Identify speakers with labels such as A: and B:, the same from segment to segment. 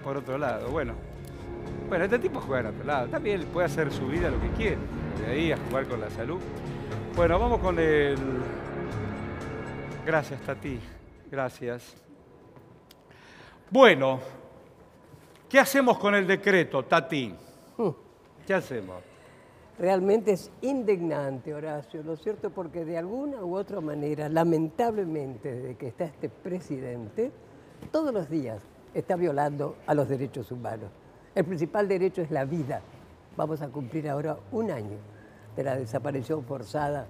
A: por otro lado. Bueno, este tipo juega en otro lado. También puede hacer su vida lo que quiere. De ahí a jugar con la salud. Bueno, vamos con el... Gracias, Tati. Gracias. Bueno, ¿qué hacemos con el decreto, Tati? ¿Qué hacemos?
B: Realmente es indignante, Horacio, ¿no es cierto? Porque de alguna u otra manera, lamentablemente, desde que está este presidente, todos los días está violando a los derechos humanos. El principal derecho es la vida. Vamos a cumplir ahora un año de la desaparición forzada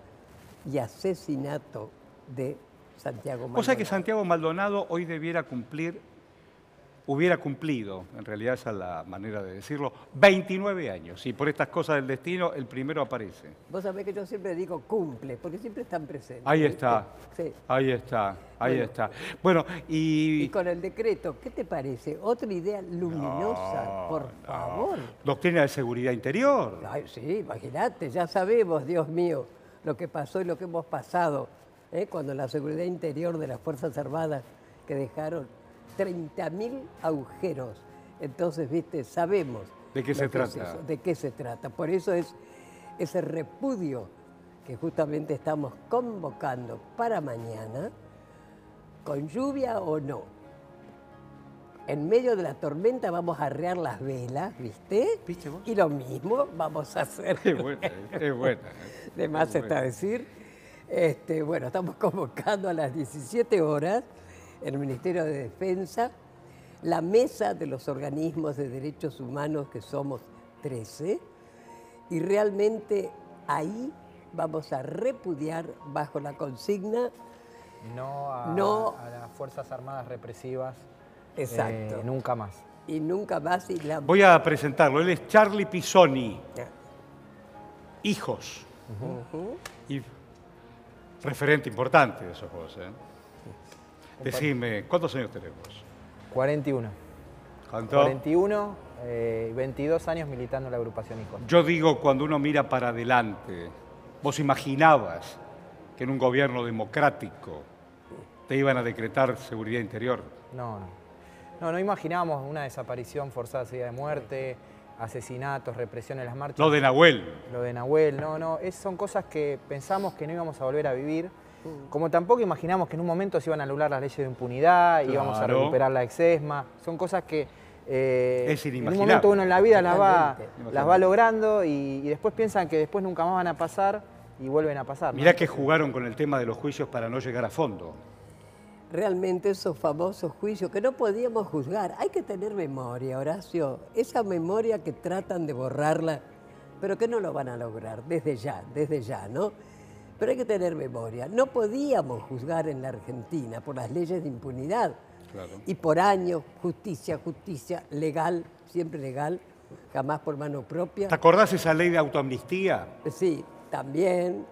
B: y asesinato de Santiago Maldonado.
A: O sea que Santiago Maldonado hoy hubiera cumplido, en realidad esa es la manera de decirlo, 29 años. Y por estas cosas del destino, el primero aparece.
B: Vos sabés que yo siempre digo cumple, porque siempre están presentes.
A: Ahí está,
B: sí.
A: Ahí está, ahí está. Bueno,
B: y con el decreto, ¿qué te parece? Otra idea luminosa, por favor.
A: Doctrina de seguridad interior.
B: Ay, sí, imagínate, ya sabemos, Dios mío, lo que pasó y lo que hemos pasado, cuando la seguridad interior de las Fuerzas Armadas que dejaron 30.000 agujeros. Entonces, viste, sabemos
A: de qué se trata.
B: De qué se trata. Por eso es ese repudio que justamente estamos convocando para mañana, con lluvia o no. En medio de la tormenta vamos a arrear las velas, ¿viste?
A: ¿Viste vos?
B: Y lo mismo vamos a hacer.
A: Qué buena, qué buena.
B: De más está decir. Bueno, estamos convocando a las 17 horas en el Ministerio de Defensa, la mesa de los organismos de derechos humanos, que somos 13, y realmente ahí vamos a repudiar bajo la consigna
C: no a las Fuerzas Armadas represivas.
B: Exacto.
C: Nunca más.
B: Y nunca más.
A: Voy a presentarlo, él es Charlie Pisoni. Hijos. Y referente importante de esos dos, Decime, ¿cuántos años tenemos?
C: 41.
A: ¿Cuánto?
C: 41, 22 años militando en la agrupación Hijos.
A: Yo digo, cuando uno mira para adelante, ¿vos imaginabas que en un gobierno democrático te iban a decretar seguridad interior?
C: No imaginábamos una desaparición forzada seguida de muerte, asesinatos, represión en las marchas.
A: Lo de Nahuel.
C: Lo de Nahuel, son cosas que pensamos que no íbamos a volver a vivir. Como tampoco imaginamos que en un momento se iban a anular las leyes de impunidad, íbamos a recuperar la exesma. Son cosas que en un momento uno en la vida las va logrando y después piensan que después nunca más van a pasar y vuelven a pasar.
A: Mirá que jugaron con el tema de los juicios para no llegar a fondo.
B: Realmente esos famosos juicios que no podíamos juzgar. Hay que tener memoria, Horacio. Esa memoria que tratan de borrarla, pero que no lo van a lograr desde ya, ¿no? Pero hay que tener memoria. No podíamos juzgar en la Argentina por las leyes de impunidad.
A: Claro.
B: Y por años, justicia, legal, siempre legal, jamás por mano propia.
A: ¿Te acordás esa ley de autoamnistía?
B: Sí, también,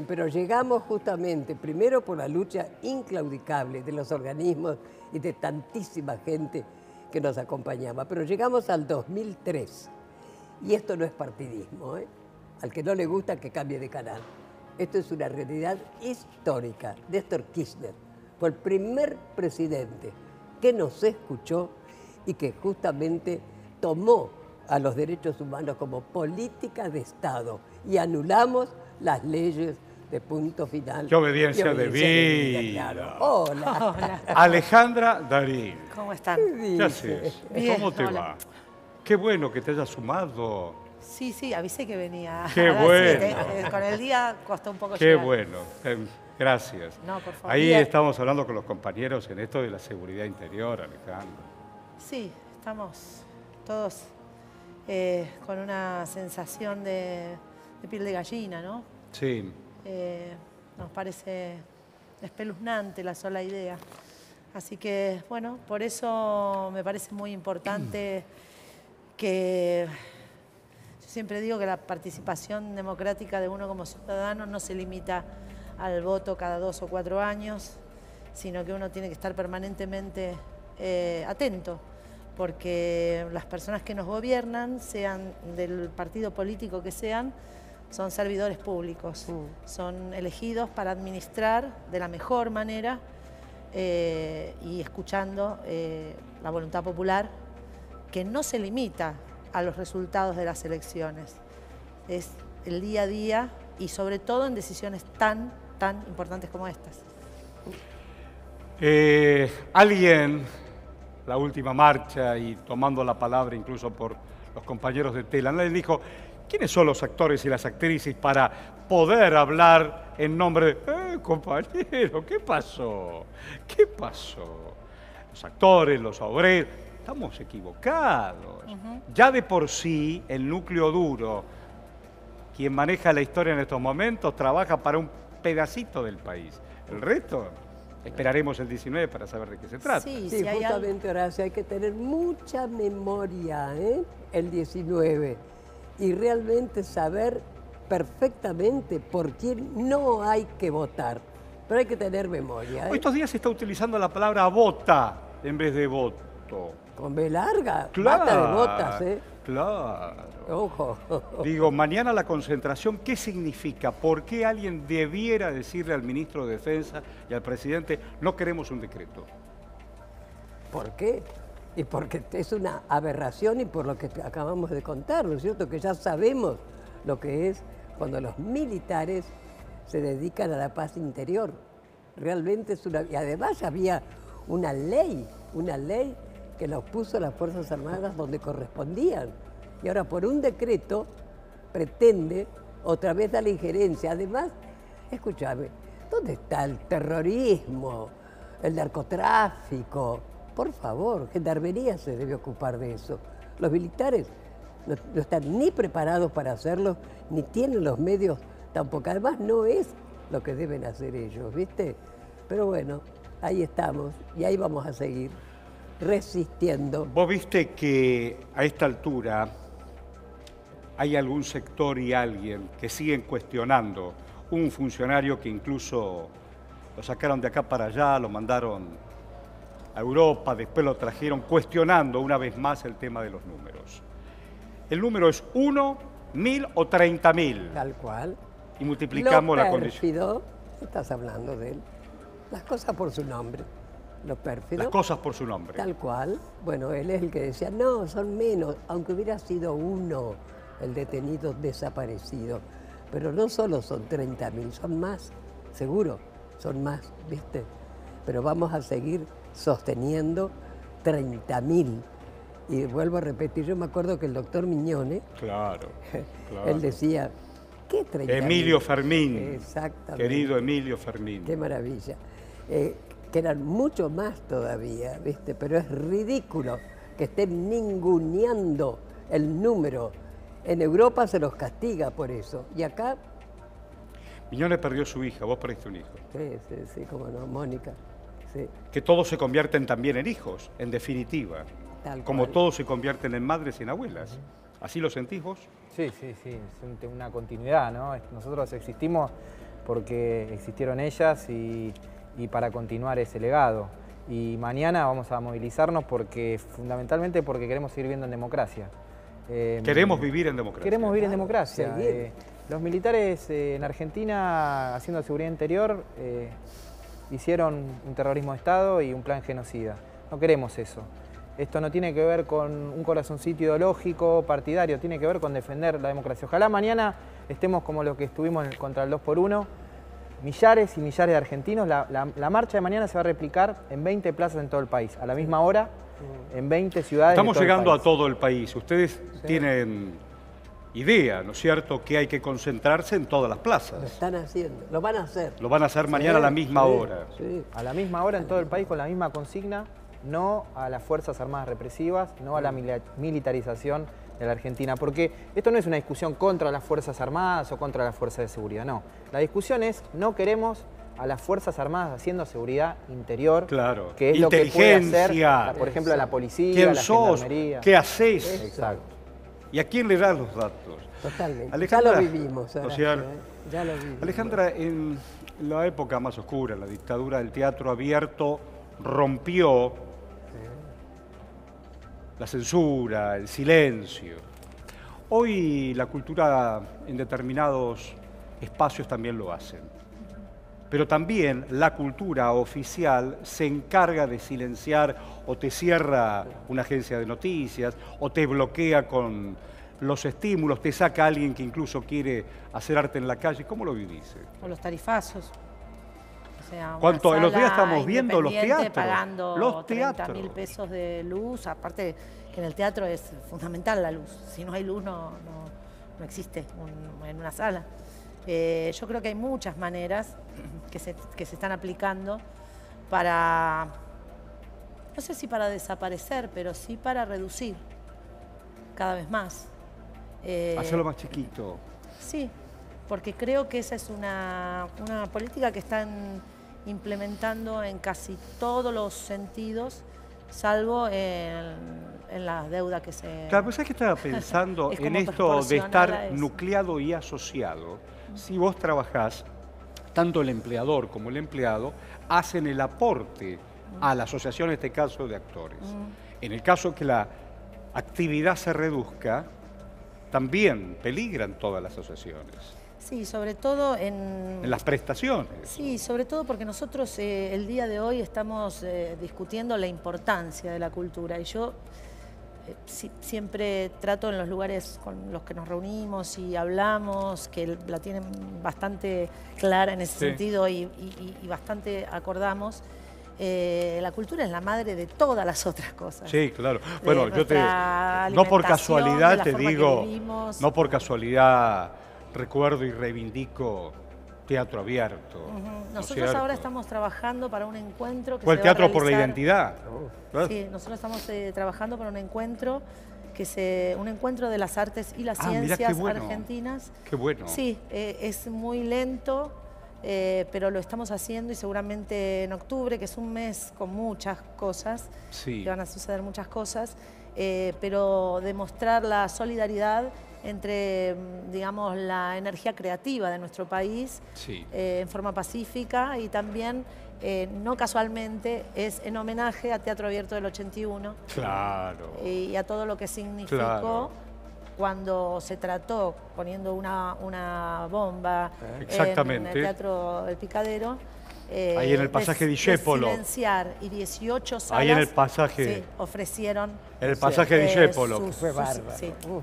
B: pero llegamos justamente, primero por la lucha inclaudicable de los organismos y de tantísima gente que nos acompañaba, pero llegamos al 2003. Y esto no es partidismo, Al que no le gusta que cambie de canal. Esto es una realidad histórica. Néstor Kirchner fue el primer presidente que nos escuchó y que justamente tomó a los derechos humanos como política de Estado y anulamos las leyes de punto final.
A: ¡Qué obediencia de vida!
B: Claro. Hola.
A: Alejandra Darín.
D: ¿Cómo están?
A: ¿Qué haces?
D: Bien,
A: ¿Cómo te
D: hola.
A: va? Qué bueno que te hayas sumado.
D: Sí, avisé que venía.
A: Qué
D: a las
A: bueno.
D: 7. Con el día costó un poco
A: Qué
D: llegar.
A: bueno. Gracias.
D: No, por favor.
A: Ahí estamos hablando con los compañeros en esto de la seguridad interior, Alejandro.
D: Sí, estamos todos con una sensación de piel de gallina, ¿no?
A: Sí.
D: Nos parece espeluznante la sola idea. Así que, bueno, por eso me parece muy importante que... Yo siempre digo que la participación democrática de uno como ciudadano no se limita al voto cada 2 o 4 años, sino que uno tiene que estar permanentemente atento, porque las personas que nos gobiernan, sean del partido político que sean, son servidores públicos, son elegidos para administrar de la mejor manera y escuchando la voluntad popular que no se limita a los resultados de las elecciones. Es el día a día y sobre todo en decisiones tan importantes como estas.
A: Alguien, la última marcha y tomando la palabra incluso por los compañeros de Tela, le dijo, ¿quiénes son los actores y las actrices para poder hablar en nombre de... compañero, ¿qué pasó? ¿Qué pasó? Los actores, los obreros, estamos equivocados. Ya de por sí, el núcleo duro, quien maneja la historia en estos momentos, trabaja para un pedacito del país. El resto, esperaremos el 19 para saber de qué se trata.
B: Sí, justamente, Horacio, hay que tener mucha memoria, el 19, y realmente saber perfectamente por quién no hay que votar. Pero hay que tener memoria.
A: Estos días se está utilizando la palabra vota en vez de voto.
B: Con B larga,
A: claro,
B: bata de botas,
A: Claro.
B: Ojo.
A: Digo, mañana la concentración, ¿qué significa? ¿Por qué alguien debiera decirle al ministro de Defensa y al presidente, no queremos un decreto?
B: ¿Por qué? Y porque es una aberración y por lo que acabamos de contar, ¿no es cierto? Que ya sabemos lo que es cuando los militares se dedican a la paz interior. Realmente es una... Y además había una ley que los puso las Fuerzas Armadas donde correspondían. Y ahora por un decreto pretende otra vez dar la injerencia. Además, escúchame, ¿dónde está el terrorismo, el narcotráfico? Por favor, Gendarmería se debe ocupar de eso. Los militares no están ni preparados para hacerlo, ni tienen los medios tampoco. Además, no es lo que deben hacer ellos, ¿viste? Pero bueno, ahí estamos y ahí vamos a seguir resistiendo.
A: Vos viste que a esta altura hay algún sector y alguien que siguen cuestionando un funcionario que incluso lo sacaron de acá para allá, lo mandaron a Europa, después lo trajeron cuestionando una vez más el tema de los números. El número es 1, 1000 o 30.000.
B: Tal cual.
A: Y multiplicamos la condición.
B: Lo pérfido, estás hablando de él, las cosas por su nombre. Lo pérfido.
A: Las cosas por su nombre.
B: Tal cual. Bueno, él es el que decía, no, son menos, aunque hubiera sido uno el detenido desaparecido. Pero no solo son 30.000, son más, seguro, son más, ¿viste? Pero vamos a seguir sosteniendo 30.000. Y vuelvo a repetir, yo me acuerdo que el doctor Miñone,
A: claro.
B: él decía, ¿qué 30.000?
A: Emilio Fermín.
B: Exactamente.
A: Querido Emilio Fermín.
B: Qué maravilla. Que eran mucho más todavía, ¿viste? Pero es ridículo que estén ninguneando el número. En Europa se los castiga por eso. Y acá...
A: Miñone perdió su hija, vos perdiste un hijo.
B: Sí, cómo no, Mónica. Sí.
A: Que todos se convierten también en hijos, en definitiva.
B: Tal
A: como
B: cual.
A: todos se convierten en madres y en abuelas. ¿Así lo sentís vos?
C: Sí, es una continuidad, ¿no? Nosotros existimos porque existieron ellas y para continuar ese legado. Y mañana vamos a movilizarnos fundamentalmente porque queremos seguir viviendo en democracia.
A: Queremos vivir en democracia.
C: Queremos vivir en democracia.
B: Seguir.
C: Los militares en Argentina, haciendo seguridad interior, hicieron un terrorismo de Estado y un plan genocida. No queremos eso. Esto no tiene que ver con un corazoncito ideológico, partidario, tiene que ver con defender la democracia. Ojalá mañana estemos como los que estuvimos contra el 2x1, millares y millares de argentinos. La marcha de mañana se va a replicar en 20 plazas en todo el país, a la misma hora, en 20 ciudades.
A: Estamos llegando a todo el país. Ustedes tienen idea, ¿no es cierto?, que hay que concentrarse en todas las plazas.
B: Lo están haciendo, lo van a hacer.
A: Lo van a hacer mañana a la misma hora.
B: Sí.
C: A la misma hora en todo el país con la misma consigna, no a las Fuerzas Armadas represivas, no a la militarización de la Argentina. Porque esto no es una discusión contra las Fuerzas Armadas o contra las Fuerzas de Seguridad, no. La discusión es, no queremos a las Fuerzas Armadas haciendo seguridad interior,
A: claro,
C: que es lo que puede hacer, por ejemplo,
B: Exacto.
C: la policía,
A: ¿Quién
C: la
A: sos?
C: gendarmería.
A: ¿Qué haces?
C: Exacto.
A: ¿Y a quién le das los datos?
B: Totalmente.
A: Alejandra,
B: ya lo vivimos.
A: o sea,
B: ya lo vivimos.
A: Alejandra, en la época más oscura, la dictadura del teatro abierto rompió la censura, el silencio. Hoy la cultura en determinados espacios también lo hacen. pero también la cultura oficial se encarga de silenciar o te cierra una agencia de noticias o te bloquea con los estímulos, te saca a alguien que incluso quiere hacer arte en la calle. ¿Cómo lo vivís?
D: O los tarifazos. O sea,
A: ¿Cuánto?
D: una
A: Los días
D: sala
A: estamos viendo los
D: independiente
A: teatros.
D: pagando
A: Los
D: 30.000 pesos de luz. Aparte que en el teatro es fundamental la luz. Si no hay luz no existe en una sala. Yo creo que hay muchas maneras que se están aplicando para, no sé si para desaparecer, pero sí para reducir cada vez más.
A: Hacerlo más chiquito.
D: Sí, porque creo que esa es una política que están implementando en casi todos los sentidos, salvo en la deuda que se...
A: Claro, pues es que estaba pensando
D: Es
A: en
D: como
A: esto de
D: proporcional a
A: estar
D: eso.
A: nucleado y asociado. Si vos trabajás, tanto el empleador como el empleado hacen el aporte a la asociación, en este caso, de actores. En el caso que la actividad se reduzca, también peligran todas las asociaciones.
D: Sí, sobre todo en
A: las prestaciones.
D: Sí, sobre todo porque nosotros el día de hoy estamos discutiendo la importancia de la cultura y yo siempre trato en los lugares con los que nos reunimos y hablamos, que la tienen bastante clara en ese sentido y bastante acordamos. La cultura es la madre de todas las otras cosas.
A: Sí, claro. Bueno, yo
D: no
A: por casualidad te digo, no por casualidad recuerdo y reivindico Teatro Abierto.
D: Nosotros ahora estamos trabajando para un encuentro que
A: el Teatro por la Identidad.
D: Sí, nosotros estamos trabajando para un encuentro un encuentro de las artes y las ciencias argentinas.
A: Qué bueno.
D: Sí, es muy lento, pero lo estamos haciendo y seguramente en octubre, que es un mes con muchas cosas, que van a suceder muchas cosas, pero demostrar la solidaridad entre, digamos, la energía creativa de nuestro país en forma pacífica y también, no casualmente, es en homenaje a Teatro Abierto del 81.
A: Claro.
D: Y a todo lo que significó cuando se trató, poniendo una bomba en el Teatro El Picadero.
A: Ahí en el pasaje Discépolo.
D: Silenciar y 18 salas.
A: Ahí en el pasaje.
D: Ofrecieron.
A: En el pasaje Discépolo.
B: Fue bárbaro.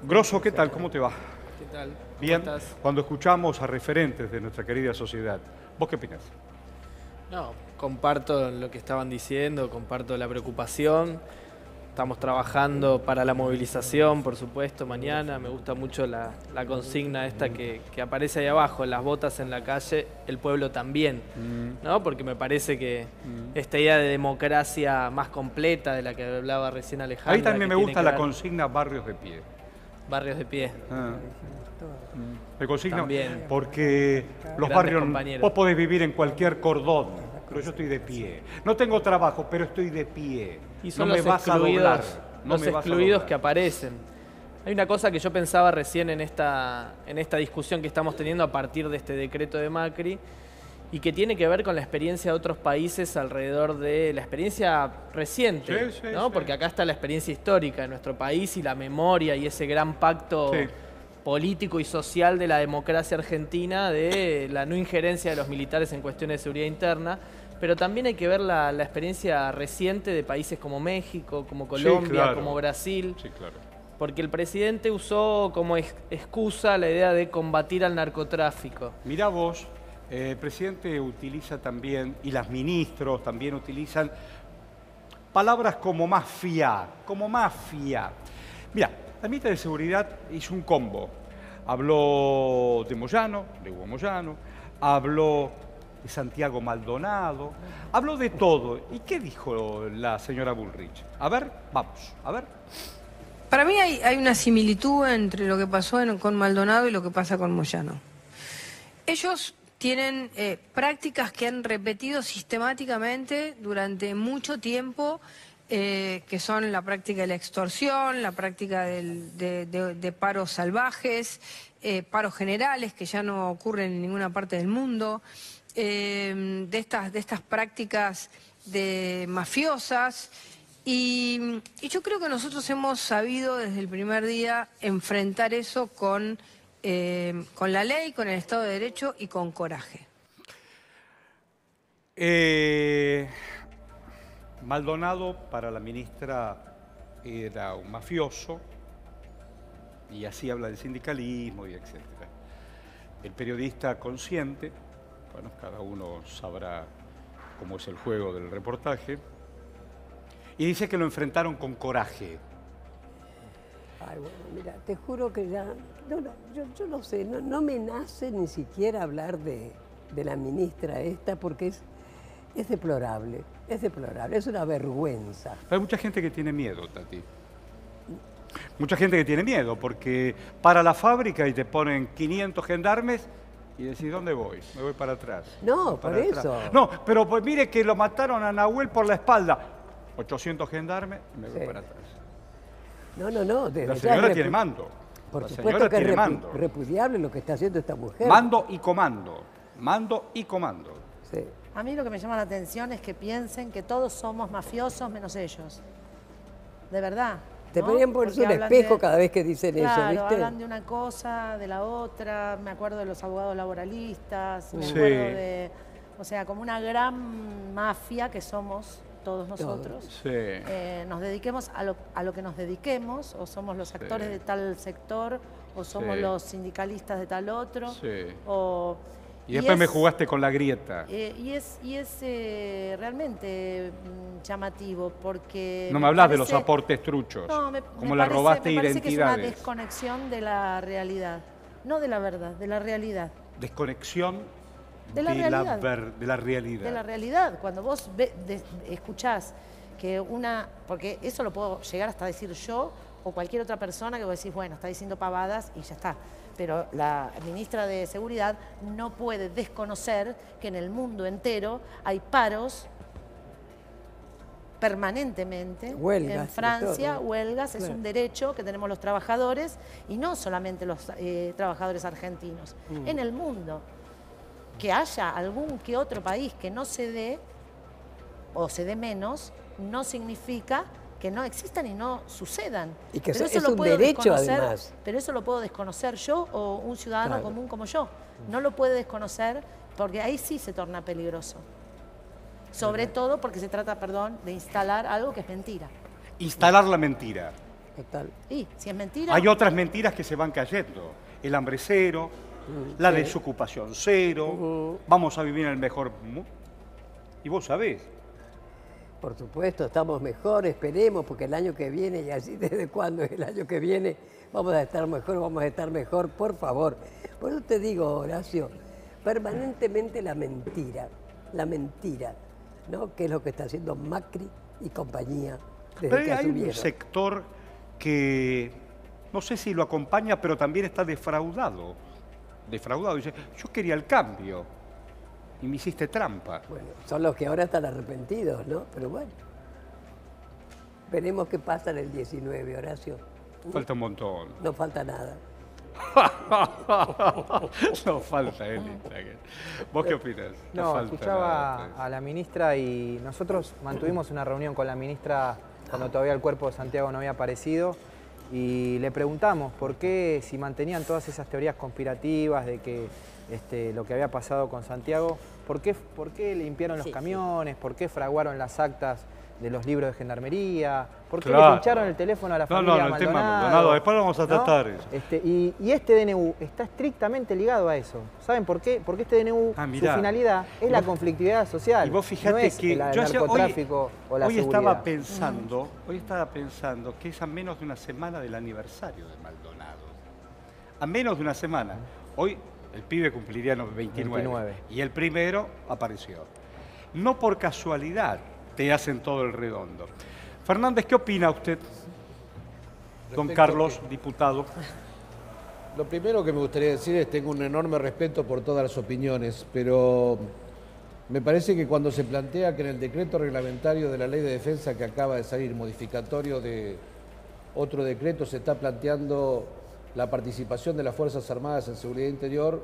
A: Grosso, ¿qué tal? ¿Cómo te va?
E: ¿Qué tal?
A: Bien. Cuando escuchamos a referentes de nuestra querida sociedad, ¿vos qué opinás?
E: No, comparto lo que estaban diciendo, comparto la preocupación. Estamos trabajando para la movilización, por supuesto, mañana. Me gusta mucho la consigna esta que aparece ahí abajo, las botas en la calle, el pueblo también, ¿no? Porque me parece que esta idea de democracia más completa de la que hablaba recién Alejandra...
A: Ahí también me gusta la consigna Barrios de Pie.
E: Barrios de Pie.
A: Me consigna
E: también.
A: Porque los barrios, vos podés vivir en cualquier cordón, pero yo estoy de pie. No tengo trabajo, pero estoy de pie.
E: Y son
A: no
E: los
A: me vas a doblar.
E: los excluidos que aparecen. Hay una cosa que yo pensaba recién en esta discusión que estamos teniendo a partir de este decreto de Macri y que tiene que ver con la experiencia de otros países alrededor de la experiencia reciente, ¿no? Porque acá está la experiencia histórica de nuestro país y la memoria y ese gran pacto político y social de la democracia argentina, de la no injerencia de los militares en cuestiones de seguridad interna, pero también hay que ver la experiencia reciente de países como México, como Colombia, como Brasil, porque el presidente usó como excusa la idea de combatir al narcotráfico.
A: Mirá vos, el presidente utiliza también, y las ministros también utilizan, palabras como mafia, Mira, la ministra de Seguridad hizo un combo. Habló de Moyano, de Hugo Moyano, habló de Santiago Maldonado, habló de todo. ¿Y qué dijo la señora Bullrich? A ver, vamos, a ver.
F: Para mí hay una similitud entre lo que pasó con Maldonado y lo que pasa con Moyano. Ellos tienen prácticas que han repetido sistemáticamente durante mucho tiempo, que son la práctica de la extorsión, la práctica de paros salvajes, paros generales que ya no ocurren en ninguna parte del mundo, de estas prácticas mafiosas. Y yo creo que nosotros hemos sabido desde el primer día enfrentar eso con la ley, con el Estado de Derecho y con coraje.
A: Maldonado para la ministra era un mafioso y así habla del sindicalismo y etcétera. El periodista consciente, bueno, cada uno sabrá cómo es el juego del reportaje, y dice que lo enfrentaron con coraje.
B: Ay, bueno, mira, te juro que ya, yo no sé, no me nace ni siquiera hablar de la ministra esta porque es deplorable, es una vergüenza.
A: Hay mucha gente que tiene miedo, Tati. Mucha gente que tiene miedo porque para la fábrica y te ponen 500 gendarmes y decís, ¿dónde voy? Me voy para atrás.
B: No,
A: para
B: por
A: atrás.
B: eso.
A: No, pero pues mire que lo mataron a Nahuel por la espalda. 800 gendarmes y me voy para atrás.
B: No, desde
A: La
B: ya
A: señora tiene mando.
B: Por
A: La
B: supuesto
A: señora
B: que es
A: tiene mando.
B: repudiable lo que está haciendo esta mujer.
A: Mando y comando. Mando y comando.
B: Sí.
D: A mí lo que me llama la atención es que piensen que todos somos mafiosos menos ellos. De verdad.
B: Te
D: ¿no?
B: podrían ponerse un
D: Porque hablan
B: espejo
D: de-
B: cada vez que dicen eso,
D: Claro,
B: ¿viste?
D: hablan de una cosa, de la otra. Me acuerdo de los abogados laboralistas, me
A: Sí.
D: acuerdo de... O sea, como una gran mafia que somos todos nosotros.
A: Sí.
D: Nos dediquemos a lo que nos dediquemos, o somos los actores
A: Sí.
D: de tal sector, o somos
A: Sí.
D: los sindicalistas de tal otro.
A: Sí.
D: O,
A: Y después me
D: es-
A: jugaste con la grieta.
D: y es realmente llamativo porque...
A: No me hablas de los
D: parece-
A: aportes truchos.
D: No,
A: como le robaste
D: me parece que es una
A: identidades.
D: desconexión de la realidad. No de la verdad, de la realidad.
A: Desconexión
D: De la realidad.
A: de la realidad.
D: De la realidad. Cuando vos escuchás que una... Porque eso lo puedo llegar hasta decir yo o cualquier otra persona que vos decís, bueno, está diciendo pavadas y ya está. Pero la ministra de Seguridad no puede desconocer que en el mundo entero hay paros permanentemente.
B: Huelgas,
D: En
B: y
D: Francia,
B: todo.
D: huelgas, es
B: Claro.
D: un derecho que tenemos los trabajadores y no solamente los trabajadores argentinos, en el mundo. Que haya algún que otro país que no se dé o se dé menos, no significa que no existan y no sucedan.
B: Y que
D: Pero
B: es
D: eso lo
B: un
D: puedo
B: derecho,
D: desconocer,
B: además.
D: pero eso lo puedo desconocer yo o un ciudadano
B: Claro.
D: común como yo. No lo puede desconocer porque ahí sí se torna peligroso. Sobre todo porque se trata, perdón, de instalar algo que es mentira.
A: Instalar la mentira.
B: Total.
D: Y si es mentira...
A: Hay otras mentiras que se van cayendo. El hambre cero, la
B: sí.
A: desocupación cero, vamos a vivir en el mejor mundo. Y vos sabés.
B: Por supuesto, estamos mejor, esperemos, porque el año que viene, y así desde cuándo es el año que viene, vamos a estar mejor, por favor. Por eso te digo, Horacio, permanentemente la mentira, ¿no? Que es lo que está haciendo Macri y compañía desde
A: Pero
B: que
A: hay un
B: asumieron.
A: sector que no sé si lo acompaña, pero también está defraudado. Dice, yo quería el cambio y me hiciste trampa.
B: Bueno, son los que ahora están arrepentidos, ¿no? Pero bueno, veremos qué pasa en el 19, Horacio.
A: Falta un montón.
B: No falta nada.
A: No falta él. ¿Vos qué opinas?
C: No,
A: falta
C: escuchaba
A: nada, pues.
C: a la ministra y nosotros mantuvimos una reunión con la ministra cuando todavía el cuerpo de Santiago no había aparecido y le preguntamos por qué, si mantenían todas esas teorías conspirativas de que lo que había pasado con Santiago, ¿por qué limpiaron los camiones? ¿Por qué fraguaron las actas de los libros de gendarmería? ¿Por qué le
A: Claro.
C: pincharon el teléfono a la
A: No,
C: familia
A: el tema
C: Maldonado?
A: Maldonado, después lo vamos a
C: ¿No?
A: tratar eso.
C: Y este DNU está estrictamente ligado a eso. ¿Saben por qué? Porque este DNU,
A: mirá.
C: su finalidad es la conflictividad social.
A: Y vos fijate
C: no es
A: que
C: el
A: yo hacía-
C: narcotráfico o la
A: hoy
C: seguridad.
A: hoy estaba pensando que es a menos de una semana del aniversario de Maldonado. A menos de una semana. Hoy el pibe cumpliría los 29. Y el primero apareció. No por casualidad te hacen todo el redondo. Fernández, ¿qué opina usted? Don
G: Respecto
A: Carlos, diputado.
G: Lo primero que me gustaría decir es que tengo un enorme respeto por todas las opiniones, pero me parece que cuando se plantea que en el decreto reglamentario de la Ley de Defensa que acaba de salir, modificatorio de otro decreto, se está planteando la participación de las Fuerzas Armadas en seguridad interior,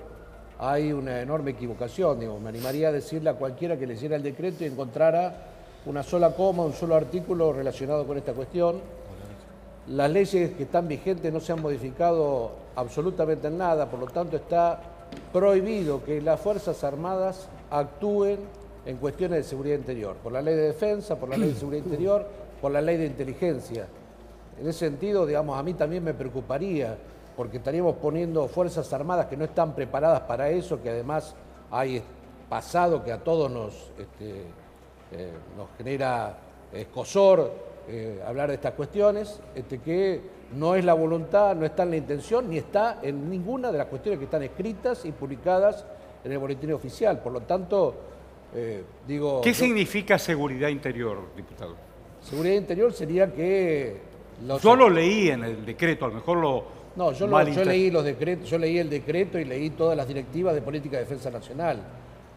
G: hay una enorme equivocación. Digo, me animaría a decirle a cualquiera que leyera el decreto y encontrara una sola coma, un solo artículo relacionado con esta cuestión. Las leyes que están vigentes no se han modificado absolutamente en nada, por lo tanto está prohibido que las Fuerzas Armadas actúen en cuestiones de seguridad interior, por la ley de defensa, por la ley de seguridad interior, por la ley de inteligencia. En ese sentido, digamos, a mí también me preocuparía, porque estaríamos poniendo fuerzas armadas que no están preparadas para eso, que además hay pasado que a todos nos genera escozor hablar de estas cuestiones, que no es la voluntad, no está en la intención, ni está en ninguna de las cuestiones que están escritas y publicadas en el boletín oficial. Por lo tanto, digo...
A: ¿Qué significa seguridad interior, diputado?
G: Seguridad interior sería que...
A: Yo lo leí en el decreto, a lo mejor lo...
G: No, yo leí los decretos, yo leí el decreto y leí todas las directivas de política de defensa nacional.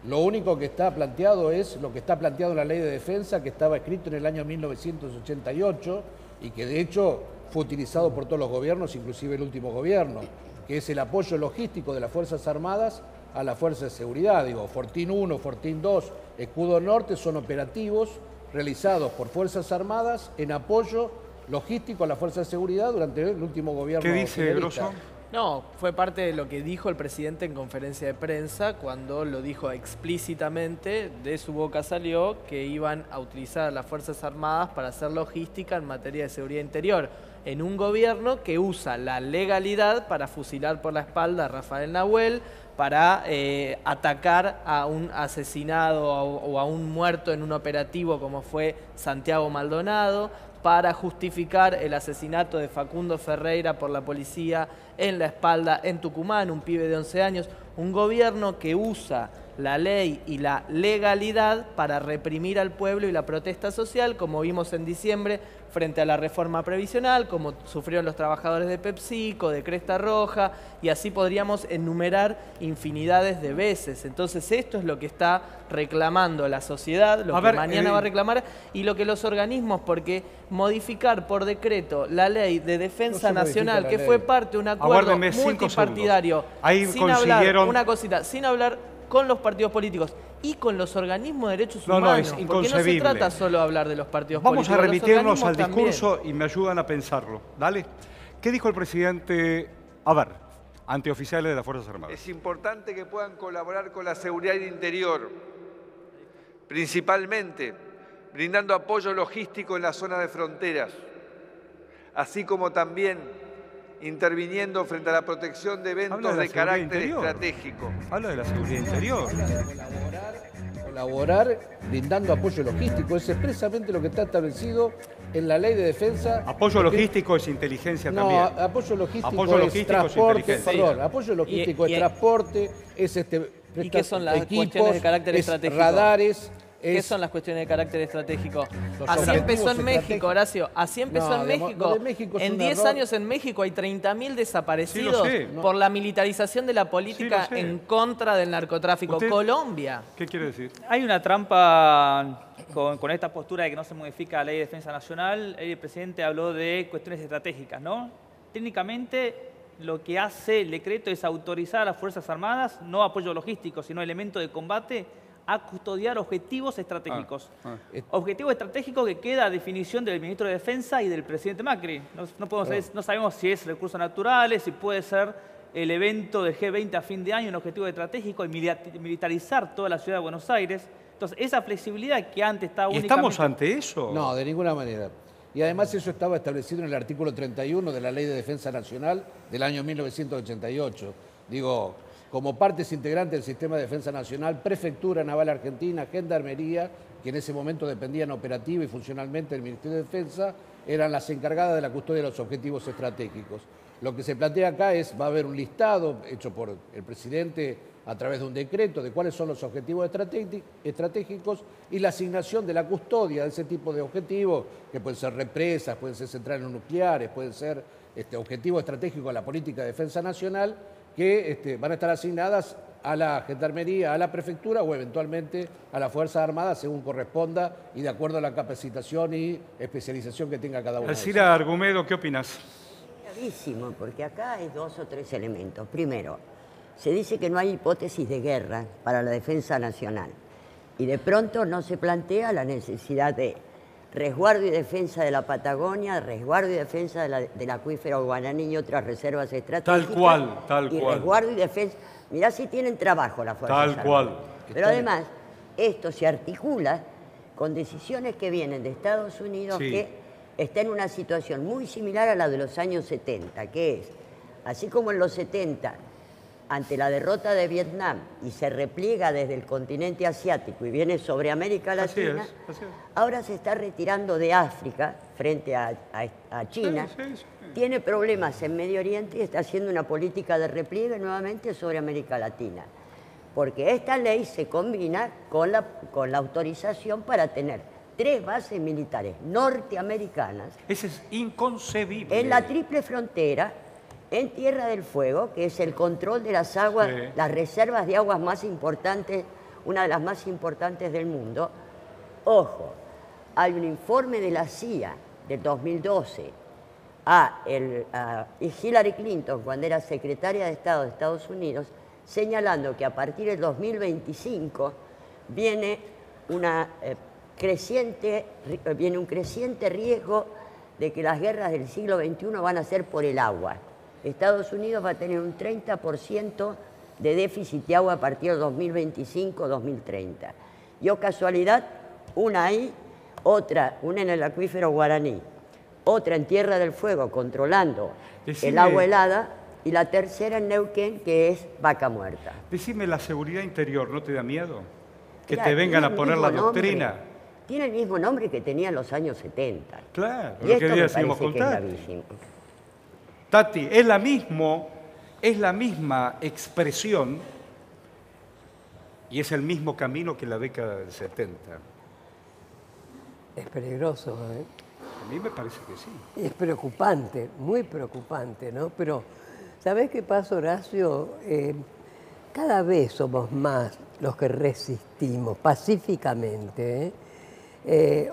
G: Lo único que está planteado es lo que está planteado en la ley de defensa, que estaba escrito en el año 1988 y que de hecho fue utilizado por todos los gobiernos, inclusive el último gobierno, que es el apoyo logístico de las Fuerzas Armadas a las fuerzas de seguridad. Digo, Fortín 1, Fortín 2, Escudo Norte son operativos realizados por Fuerzas Armadas en apoyo logístico a las fuerzas de seguridad durante el último gobierno.
A: ¿Qué dice Grosso?
E: No, fue parte de lo que dijo el presidente en conferencia de prensa cuando lo dijo explícitamente, de su boca salió que iban a utilizar a las Fuerzas Armadas para hacer logística en materia de seguridad interior, en un gobierno que usa la legalidad para fusilar por la espalda a Rafael Nahuel, para atacar a un asesinado o a un muerto en un operativo como fue Santiago Maldonado, para justificar el asesinato de Facundo Ferreira por la policía en La Espalda, en Tucumán, un pibe de 11 años. Un gobierno que usa la ley y la legalidad para reprimir al pueblo y la protesta social, como vimos en diciembre frente a la reforma previsional, como sufrieron los trabajadores de PepsiCo, de Cresta Roja, y así podríamos enumerar infinidades de veces. Entonces esto es lo que está reclamando la sociedad, lo que mañana va a reclamar, y lo que los organismos, porque modificar por decreto la ley de defensa nacional, que fue parte de un acuerdo multipartidario, sin hablar con los partidos políticos y con los organismos de derechos humanos, porque no se trata solo de hablar de los partidos políticos.
A: Vamos a remitirnos al discurso y me ayudan a pensarlo. Dale. ¿Qué dijo el presidente, ante oficiales de las Fuerzas Armadas?
H: Es importante que puedan colaborar con la seguridad interior, principalmente brindando apoyo logístico en las zonas de fronteras, así como también interviniendo frente a la protección de eventos de carácter estratégico.
A: Habla de la seguridad interior.
G: Colaborar brindando apoyo logístico, es expresamente lo que está establecido en la ley de defensa.
A: Apoyo logístico es inteligencia también.
G: No, apoyo logístico es transporte, apoyo logístico es transporte, es
E: ¿y qué son las cuestiones de carácter estratégico?
G: Radares.
E: ¿Qué son las cuestiones de carácter estratégico? Así empezó en México, Horacio. Así empezó en México. En 10 años en México hay 30.000 desaparecidos por la militarización de la política en contra del narcotráfico. Colombia.
A: ¿Qué quiere decir?
I: Hay una trampa con esta postura de que no se modifica la ley de defensa nacional. El presidente habló de cuestiones estratégicas, ¿no? Técnicamente, lo que hace el decreto es autorizar a las Fuerzas Armadas, no apoyo logístico, sino elemento de combate, a custodiar objetivos estratégicos. Objetivos estratégicos que queda a definición del ministro de Defensa y del presidente Macri. No sabemos si es recursos naturales, si puede ser el evento del G20 a fin de año, un objetivo estratégico, y militarizar toda la ciudad de Buenos Aires. Entonces, esa flexibilidad que antes estaba únicamente...
A: ¿Estamos ante eso?
G: No, de ninguna manera. Y además eso estaba establecido en el artículo 31 de la Ley de Defensa Nacional del año 1988. Digo, como partes integrantes del Sistema de Defensa Nacional, Prefectura Naval Argentina, Gendarmería, que en ese momento dependían operativa y funcionalmente del Ministerio de Defensa, eran las encargadas de la custodia de los objetivos estratégicos. Lo que se plantea acá es, va a haber un listado hecho por el presidente a través de un decreto de cuáles son los objetivos estratégicos y la asignación de la custodia de ese tipo de objetivos, que pueden ser represas, pueden ser centrales nucleares, pueden ser objetivos estratégicos de la política de defensa nacional, que van a estar asignadas a la Gendarmería, a la Prefectura o eventualmente a las Fuerzas Armadas según corresponda y de acuerdo a la capacitación y especialización que tenga cada uno.
A: Alcira Argumedo, ¿qué opinas?
J: Clarísimo, porque acá hay 2 o 3 elementos. Primero, se dice que no hay hipótesis de guerra para la defensa nacional y de pronto no se plantea la necesidad de resguardo y defensa de la Patagonia, resguardo y defensa del acuífero Guaraní y otras reservas estratégicas.
A: Tal cual.
J: Resguardo y defensa. Mirá si tienen trabajo las fuerzas armadas.
A: Tal cual.
J: Pero además, esto se articula con decisiones que vienen de Estados Unidos que está en una situación muy similar a la de los años 70, que es, así como en los 70, ante la derrota de Vietnam y se repliega desde el continente asiático y viene sobre América Latina,
A: así es.
J: Ahora se está retirando de África frente a China, tiene problemas en Medio Oriente y está haciendo una política de repliegue nuevamente sobre América Latina. Porque esta ley se combina con la autorización para tener 3 bases militares norteamericanas.
A: Eso es inconcebible.
J: En la triple frontera, en Tierra del Fuego, que es el control de las aguas, las reservas de aguas más importantes, una de las más importantes del mundo. Ojo, hay un informe de la CIA del 2012 a Hillary Clinton, cuando era secretaria de Estado de Estados Unidos, señalando que a partir del 2025 viene un creciente riesgo de que las guerras del siglo XXI van a ser por el agua. Estados Unidos va a tener un 30% de déficit de agua a partir del 2025-2030. Y oh casualidad, una ahí, una en el acuífero Guaraní, otra en Tierra del Fuego controlando el agua helada, y la tercera en Neuquén, que es Vaca Muerta.
A: Decime, ¿la seguridad interior no te da miedo? Que te vengan a poner la doctrina.
J: Tiene el mismo nombre que tenía en los años 70.
A: Claro,
J: y esto me parece que es gravísimo.
A: Tati, es la misma expresión y es el mismo camino que la década del 70.
B: Es peligroso, ¿eh?
A: A mí me parece que sí.
B: Es preocupante, muy preocupante, ¿no? Pero, ¿sabés qué pasa, Horacio? Cada vez somos más los que resistimos pacíficamente,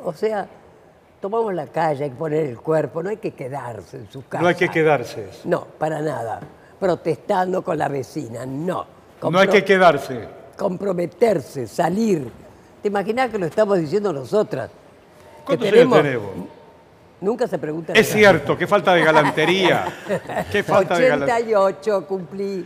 B: o sea, tomamos la calle, hay que poner el cuerpo, no hay que quedarse en su casa.
A: No hay que quedarse.
B: No, para nada. Protestando con la vecina, no.
A: No hay que quedarse.
B: Comprometerse, salir. ¿Te imaginas que lo estamos diciendo nosotras?
A: ¿Cuántos años tenemos?
B: Nunca se pregunta.
A: Es cierto, qué falta de galantería. Qué falta
B: 88 cumplí.